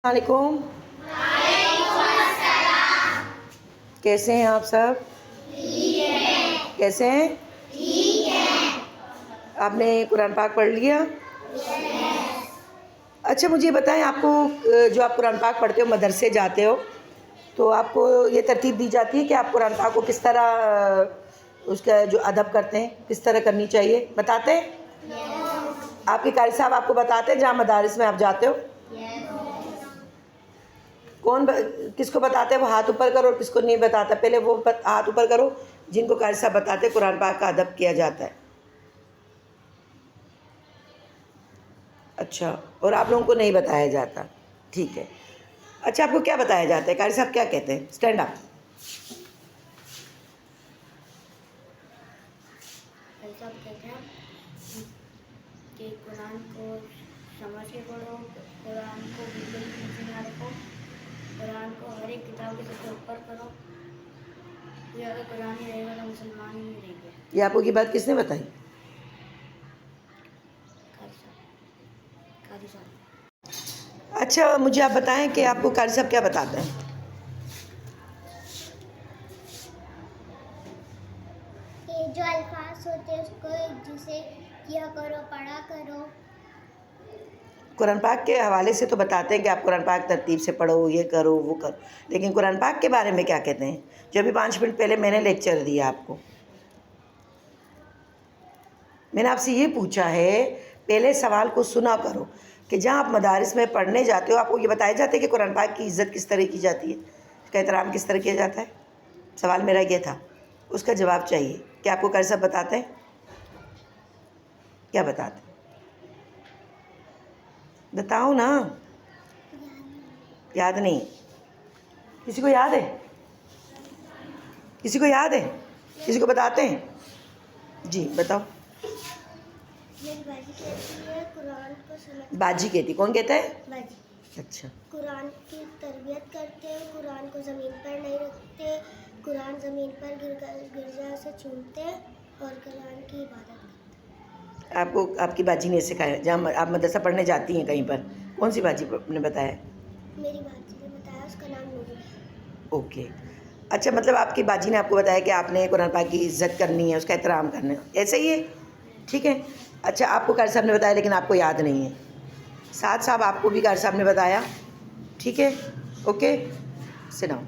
वालेकुम। कैसे हैं आप सब? कैसे हैं? आपने कुरान पाक पढ़ लिया? अच्छा, मुझे बताएं, आपको जो आप कुरान पाक पढ़ते हो, मदरसे जाते हो, तो आपको ये तरतीब दी जाती है कि आप कुरान पाक को किस तरह उसका जो अदब करते हैं, किस तरह करनी चाहिए, बताते हैं? आपके कारी साहब आपको बताते हैं जहाँ मदारिस में आप जाते हो? किसको बताते हैं? वो हाथ ऊपर करो, और किसको नहीं बताता? पहले वो हाथ ऊपर करो जिनको कारी साहब बताते कुरान पाक का अदब किया जाता है। अच्छा, और आप लोगों को नहीं बताया जाता? ठीक है। अच्छा, आपको क्या बताया जाता है? कारी साहब क्या कहते हैं? Stand up. सब कहते हैं कि कुरान को समझ के पढ़ो, कुरान को बिल्कुल नीचे ना रखो, कुरान को हर एक किताब के सबसे ऊपर करो। ये अगर कुरान ही रहेगा तो मुसलमान ही नहीं रहेंगे। ये आपको की बात किसने बताई? कारी साहब। अच्छा, मुझे आप बताएं कि आपको कारी साहब क्या बताते हैं? ये जो अल्फाज होते हैं उसको जिसे किया करो, पढ़ा करो। कुरान पाक के हवाले से तो बताते हैं कि आप कुरान पाक तरतीब से पढ़ो, ये करो, वो करो, लेकिन कुरान पाक के बारे में क्या कहते हैं? जो अभी 5 मिनट पहले मैंने लेक्चर दिया आपको, मैंने आपसे ये पूछा है, पहले सवाल को सुना करो कि जहाँ आप मदारिस में पढ़ने जाते हो, आपको ये बताया जाता है कि कुरान पाक की इज़्ज़त किस तरह की जाती है, उसका एहतराम किस तरह किया जाता है? सवाल मेरा ये था, उसका जवाब चाहिए। क्या आपको कारी साहब बताते हैं? क्या बताते हैं? बताओ ना। याद नहीं? किसी को याद है? किसी को याद है? किसी को बताते हैं? जी बताओ। मेरी बाजी कहती है कुरान को समझ। बाजी कहती? कौन कहता है? बाजी। अच्छा। कुरान की तरबियत करते हैं, कुरान को ज़मीन पर नहीं रखते, कुरान ज़मीन पर गिरजा से छूते हैं और कुरान की इबादत करते हैं। आपको आपकी बाजी ने सिखाया? जहाँ आप मदरसा पढ़ने जाती हैं कहीं पर, कौन सी बाजी ने बताया? मेरी बाजी ने बताया, उसका नाम नूरी है। ओके। अच्छा, मतलब आपकी बाजी ने आपको बताया कि आपने कुरान पाक की इज़्ज़त करनी है, उसका एहतराम करना है, ऐसे ही है? ठीक है। अच्छा, आपको कारी साहब ने बताया लेकिन आपको याद नहीं है। साथ साहब आपको भी कारी साहब ने बताया, ठीक है, ओके, सुनाओ।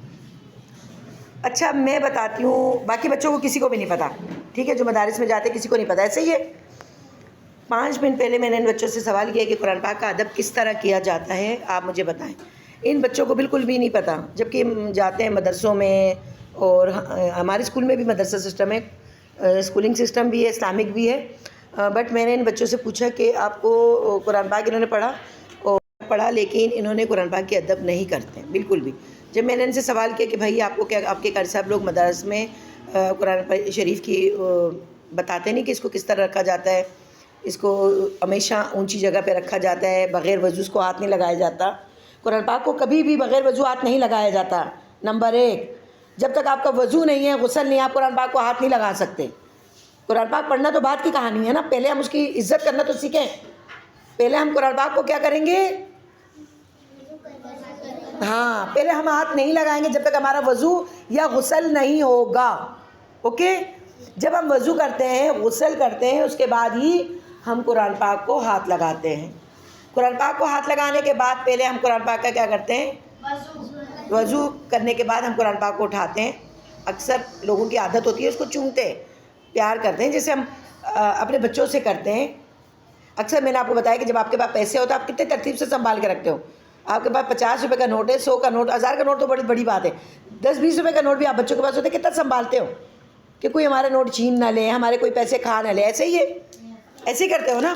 अच्छा, मैं बताती हूँ, बाकी बच्चों को किसी को भी नहीं पता, ठीक है, जो मदारिस में जाते किसी को नहीं पता, ऐसे ही है। 5 मिनट पहले मैंने इन बच्चों से सवाल किया कि कुरान पाक का अदब किस तरह किया जाता है, आप मुझे बताएं। इन बच्चों को बिल्कुल भी नहीं पता, जबकि हम जाते हैं मदरसों में, और हमारे स्कूल में भी मदरसा सिस्टम है, स्कूलिंग सिस्टम भी है, इस्लामिक भी है। बट मैंने इन बच्चों से पूछा कि आपको कुरान पाक इन्होंने पढ़ा, लेकिन इन्होंने कुरान पाक की अदब नहीं करते बिल्कुल भी। जब मैंने इनसे सवाल किया कि भाई आपको क्या, आपके कारी साहब लोग मदरस में कुरान शरीफ की बताते नहीं कि इसको किस तरह रखा जाता है, इसको हमेशा ऊंची जगह पे रखा जाता है, बग़ैर वज़ू को हाथ नहीं लगाया जाता, कुरान पाक को कभी भी बग़ैर वज़ू हाथ नहीं लगाया जाता। नंबर 1, जब तक आपका वज़ू नहीं है, गुस्ल नहीं है, आप कुरान पाक को हाथ नहीं लगा सकते। कुरान पाक पढ़ना तो बात की कहानी है ना, पहले हम उसकी इज़्ज़त करना तो सीखें। पहले हम कुरान पाक को क्या करेंगे? हाँ, पहले हम हाथ नहीं लगाएंगे जब तक हमारा वज़ू या गुस्ल नहीं होगा। ओके, जब हम वज़ू करते हैं, गुस्ल करते हैं, उसके बाद ही हम कुरान पाक को हाथ लगाते हैं। कुरान पाक को हाथ लगाने के बाद पहले हम कुरान पाक का क्या करते हैं? वज़ू करने के बाद हम कुरान पाक को उठाते हैं। अक्सर लोगों की आदत होती है उसको चूमते हैं, प्यार करते हैं, जैसे हम अपने बच्चों से करते हैं। अक्सर मैंने आपको बताया कि जब आपके पास पैसे होते हैं, आप कितने तरतीब से संभाल के रखते हो। आपके पास 50 रुपये का नोट है, 100 का नोट, 1000 का नोट तो बड़ी बड़ी बात है, 10-20 रुपये का नोट भी आप बच्चों के पास होते हैं, कितना संभालते हो कि कोई हमारे नोट छीन ना ले, हमारे कोई पैसे खा ना ले, ऐसे ही है, ऐसे ही करते हो ना।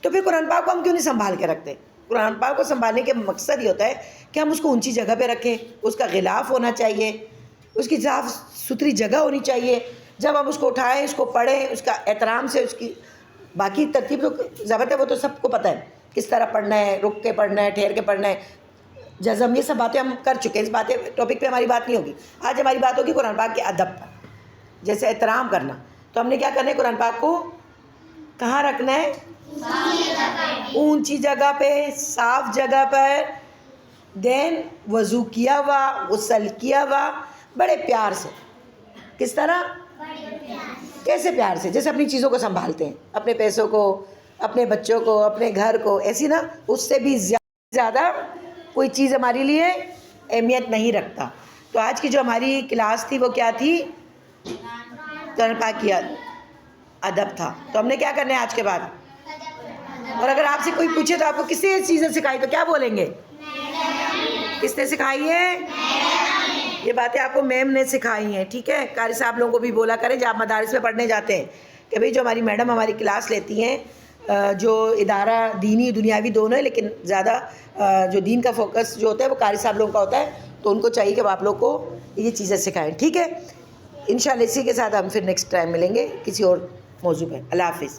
तो फिर कुरान पाक को हम क्यों नहीं संभाल के रखते? कुरान पाक को संभालने के मकसद ये होता है कि हम उसको ऊंची जगह पे रखें, उसका गिलाफ होना चाहिए, उसकी साफ़ सुथरी जगह होनी चाहिए। जब हम उसको उठाएं, उसको पढ़ें, उसका एहतराम से, उसकी बाकी तरतीब तो ज़बत है, वो तो सबको पता है किस तरह पढ़ना है, रुक के पढ़ना है, ठहर के पढ़ना है, जज़म, ये सब बातें हम कर चुके हैं। इस बातें टॉपिक पे हमारी बात नहीं होगी आज, हमारी बात होगी कुरान पाक के अदब पर, जैसे एहतराम करना। तो हमने क्या करना है? कुरान पाक को कहाँ रखना है? ऊंची जगह पे, साफ जगह पर, دین وضو کیا ہوا، غسل کیا ہوا، بڑے پیار سے. کس طرح؟ کیسے پیار سے؟ جیسے اپنی چیزوں کو سنبھالتے ہیں، اپنے پیسوں کو، اپنے بچوں کو، اپنے گھر کو، ایسی نا اس سے بھی زیادہ کوئی چیز ہمارے لیے اہمیت نہیں رکھتا. تو آج کی جو ہماری کلاس تھی وہ کیا تھی؟ قرآن پاک کی ادب تھا. تو ہم نے کیا کرنا ہے آج کے بعد؟ اور اگر آپ سے کوئی پوچھے تو آپ کو کس نے یہ چیزیں سکھائی تو کیا بولیں گے؟ کس نے سکھائی ہے؟ یہ باتیں آپ کو میم نے سکھائی ہیں. ٹھیک ہے، قاری صاحب لوگوں کو بھی بولا کریں جب آپ مدارس میں پڑھنے جاتے ہیں کہ بھئی جو ہماری میڈم ہماری کلاس لیتی ہیں، جو ادارہ دینی دنیاوی دونوں ہے، لیکن زیادہ جو دین کا فوکس جو ہوتا ہے وہ قاری صاحب لوگوں کا ہوتا ہے، تو ان کو چاہیے کہ آپ لوگ کو یہ چیزیں سکھائیں. ٹھیک ہے، انشاءاللہ اسی کے ساتھ ہم پھر نیکسٹ ٹائم ملیں گے کسی اور موضوع پہ. اللہ حافظ.